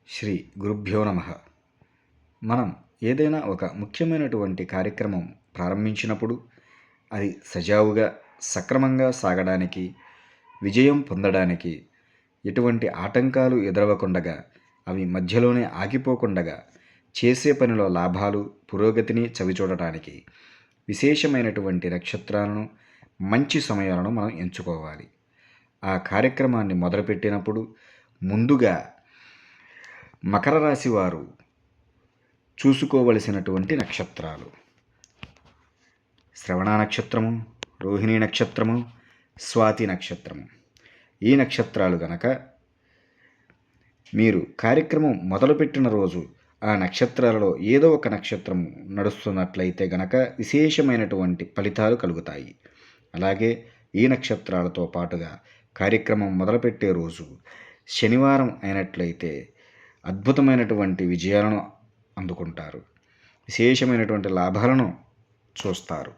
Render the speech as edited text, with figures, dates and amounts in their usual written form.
శ్రీ గురుభ్యో నమః. మనం ఏదైనా ఒక ముఖ్యమైనటువంటి కార్యక్రమం ప్రారంభించినప్పుడు అది సజావుగా సక్రమంగా సాగడానికి, విజయం పొందడానికి, ఎటువంటి ఆటంకాలు ఎదురవ్వకుండగా అవి మధ్యలోనే ఆగిపోకుండగా చేసే పనిలో లాభాలు, పురోగతిని చవిచూడటానికి విశేషమైనటువంటి నక్షత్రాలను, మంచి సమయాలను మనం ఎంచుకోవాలి. ఆ కార్యక్రమాన్ని మొదలుపెట్టినప్పుడు ముందుగా మకర రాశి వారు చూసుకోవలసినటువంటి నక్షత్రాలు శ్రవణ నక్షత్రము, రోహిణి నక్షత్రము, స్వాతి నక్షత్రము. ఈ నక్షత్రాలు గనక మీరు కార్యక్రమం మొదలుపెట్టిన రోజు ఆ నక్షత్రాలలో ఏదో ఒక నక్షత్రం నడుస్తున్నట్లయితే గనక విశేషమైనటువంటి ఫలితాలు కలుగుతాయి. అలాగే ఈ నక్షత్రాలతో పాటుగా కార్యక్రమం మొదలుపెట్టే రోజు శనివారం అయినట్లయితే అద్భుతమైనటువంటి విజయాలను అందుకుంటారు, విశేషమైనటువంటి లాభాలను చూస్తారు.